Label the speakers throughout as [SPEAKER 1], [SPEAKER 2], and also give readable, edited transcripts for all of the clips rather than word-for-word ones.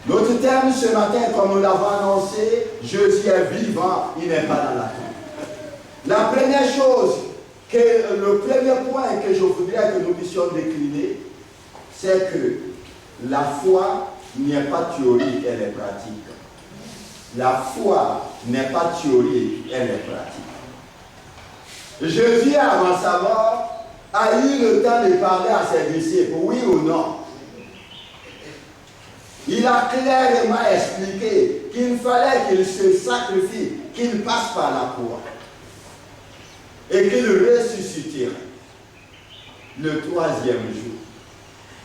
[SPEAKER 1] Notre thème ce matin, comme nous l'avons annoncé, Jésus est vivant, il n'est pas dans la tombe. La première chose, le premier point que je voudrais que nous puissions décliner, c'est que la foi n'est pas théorique, elle est pratique. La foi n'est pas théorique, elle est pratique. Jésus, avant sa mort, a eu le temps de parler à ses disciples, oui ou non. Il a clairement expliqué qu'il fallait qu'il se sacrifie, qu'il passe par la croix et qu'il ressusciterait le troisième jour.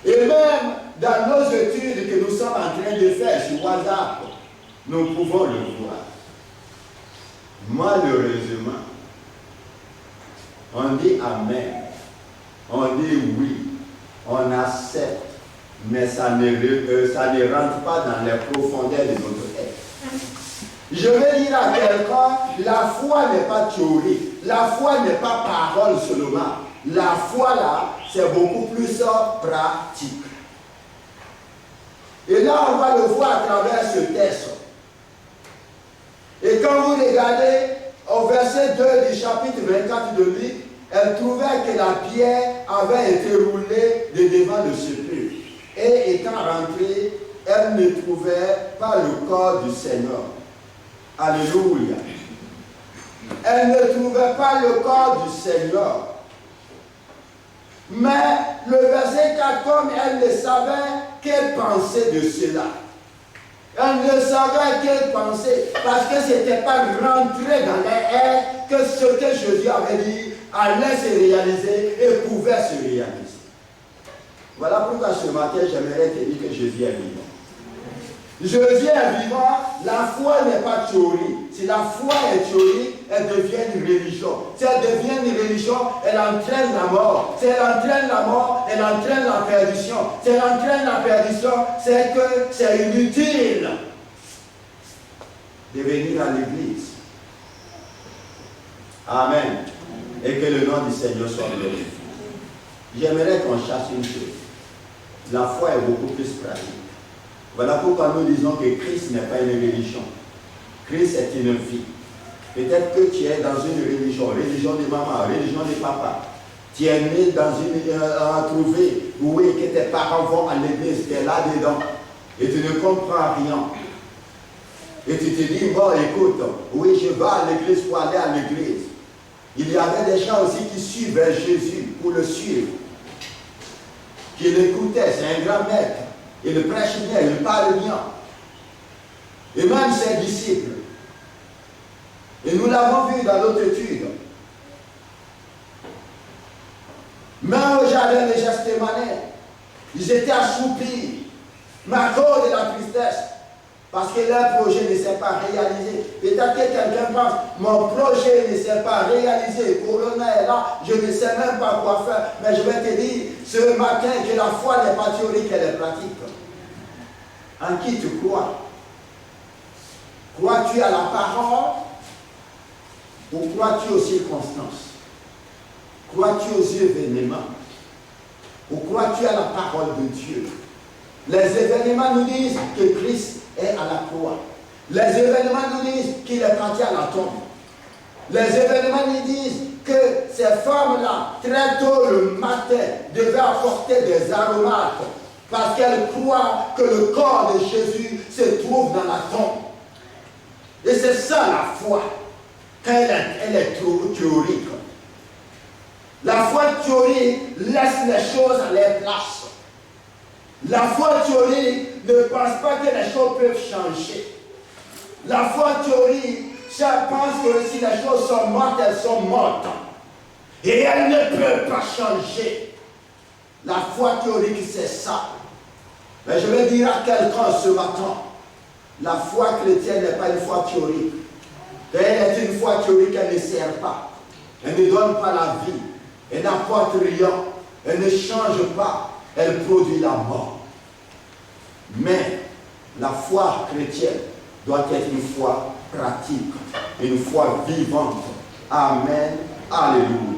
[SPEAKER 1] Et même dans nos études que nous sommes en train de faire sur WhatsApp, nous pouvons le voir. Malheureusement, on dit Amen, on dit oui, on accepte, mais ça ne rentre pas dans les profondeurs de notre être. Je vais dire à quelqu'un, la foi n'est pas théorique, la foi n'est pas parole seulement. La foi là, c'est beaucoup plus pratique. Et là, on va le voir à travers ce texte. Et quand vous regardez au verset 2 du chapitre 24 de Luc, elle trouvait que la pierre avait été roulée de devant le sépulcre. Et étant rentrée, elle ne trouvait pas le corps du Seigneur. Alléluia. Elle ne trouvait pas le corps du Seigneur. Mais le verset 4, comme elle ne savait qu'elle pensait de cela. Elle ne savait qu'elle pensait, parce que ce n'était pas rentré dans les airs que ce que Jésus avait dit allait se réaliser et pouvait se réaliser. Voilà pourquoi ce matin, j'aimerais te dire que Jésus est vivant. Jésus est vivant, la foi n'est pas théorique. Si la foi est théorique, elle devient une religion. Si elle devient une religion, elle entraîne la mort. Si elle entraîne la mort, elle entraîne la perdition. Si elle entraîne la perdition, c'est que c'est inutile de venir à l'église. Amen. Et que le nom du Seigneur soit glorifié. J'aimerais qu'on cherche une chose. La foi est beaucoup plus pratique. Voilà pourquoi nous disons que Christ n'est pas une religion. Christ est une vie. Peut-être que tu es dans une religion de maman, religion de papa. Tu es né dans une trouvé, oui, que tes parents vont à l'église, tu es là-dedans. Et tu ne comprends rien. Et tu te dis, bon, écoute, oui, je vais à l'église pour aller à l'église. Il y avait des gens aussi qui suivaient Jésus pour le suivre. Qui l'écoutaient, c'est un grand maître. Il prêche bien, il parle bien. Et même ses disciples. Et nous l'avons vu dans notre étude. Même au jardin de Gethsémani, ils étaient assoupis, mais à cause de la tristesse. Parce que leur projet ne s'est pas réalisé. Peut-être que quelqu'un pense, mon projet ne s'est pas réalisé. Corona est là, je ne sais même pas quoi faire. Mais je vais te dire ce matin que la foi n'est pas théorique, elle est pratique. En qui tu crois? Crois-tu à la parole ou crois-tu aux circonstances? Crois-tu aux événements ou crois-tu à la parole de Dieu? Les événements nous disent que Christ est à la croix. Les événements nous disent qu'il est parti à la tombe. Les événements nous disent que ces femmes-là, très tôt le matin, devaient apporter des aromates parce qu'elles croient que le corps de Jésus se trouve dans la tombe. Et c'est ça la foi, quand elle est théorique. La foi théorique laisse les choses à leur place. La foi théorique ne pense pas que les choses peuvent changer. La foi théorique, ça pense que si les choses sont mortes, elles sont mortes. Et elles ne peuvent pas changer. La foi théorique, c'est ça. Mais je vais dire à quelqu'un ce matin, la foi chrétienne n'est pas une foi théorique. Elle est une foi théorique, elle ne sert pas. Elle ne donne pas la vie. Elle n'apporte rien. Elle ne change pas. Elle produit la mort. Mais la foi chrétienne doit être une foi pratique, une foi vivante. Amen. Alléluia.